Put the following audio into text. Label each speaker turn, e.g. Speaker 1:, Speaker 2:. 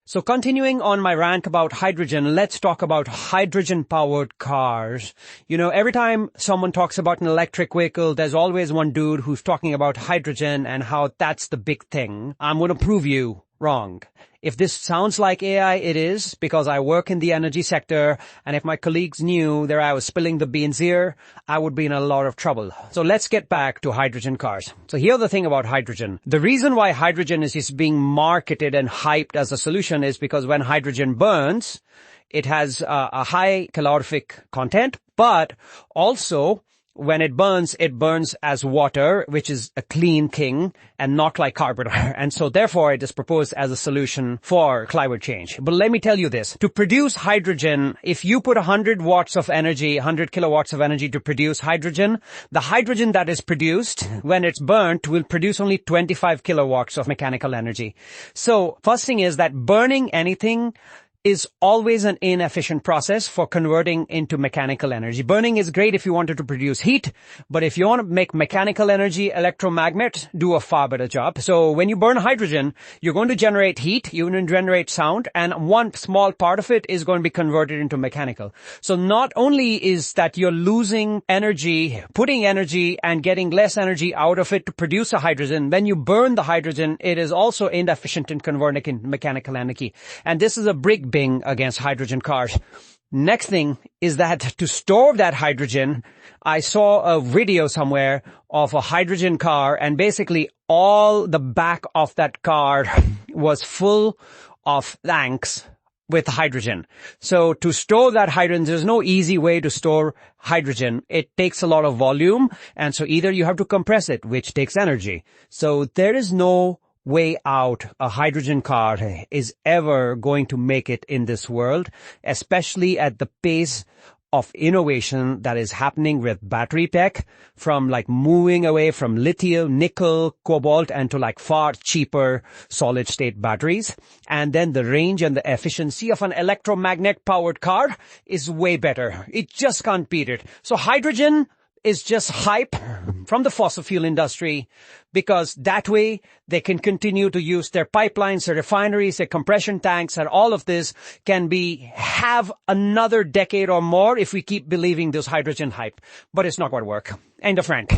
Speaker 1: So continuing on my rant about hydrogen, let's talk about hydrogen-powered cars. You know, every time someone talks about an electric vehicle, there's always one dude who's talking about hydrogen and how that's the big thing. I'm going to prove you wrong. If this sounds like AI, it is, because I work in the energy sector, and if my colleagues knew that I was spilling the beans here, I would be in a lot of trouble. So let's get back to hydrogen cars. So here's the thing about hydrogen. The reason why hydrogen is being marketed and hyped as a solution is because when hydrogen burns, it has a high calorific content, but also when it burns as water, which is a clean thing and not like carbon. And so therefore it is proposed as a solution for climate change. But let me tell you this. To produce hydrogen, if you put 100 watts of energy, 100 kilowatts of energy to produce hydrogen, the hydrogen that is produced when it's burnt will produce only 25 kilowatts of mechanical energy. So first thing is that burning anything is always an inefficient process for converting into mechanical energy. Burning is great if you wanted to produce heat, but if you want to make mechanical energy, electromagnets do a far better job. So when you burn hydrogen, you're going to generate heat, you're going to generate sound, and one small part of it is going to be converted into mechanical. So not only is that you're losing energy, putting energy and getting less energy out of it to produce a hydrogen, when you burn the hydrogen, it is also inefficient in converting into mechanical energy. And this is a big bing against hydrogen cars. Next thing is that to store that hydrogen, I saw a video somewhere of a hydrogen car, and basically all the back of that car was full of tanks with hydrogen. So to store that hydrogen, there's no easy way to store hydrogen. It takes a lot of volume, and so either you have to compress it, which takes energy. So there is no way out a hydrogen car is ever going to make it in this world, especially at the pace of innovation that is happening with battery tech, from like moving away from lithium, nickel, cobalt, and to like far cheaper solid state batteries. And then the range and the efficiency of an electromagnet powered car is way better. It just can't beat it. So hydrogen is just hype from the fossil fuel industry, because that way they can continue to use their pipelines, their refineries, their compression tanks, and all of this can have another decade or more if we keep believing this hydrogen hype. But it's not going to work. End of rant.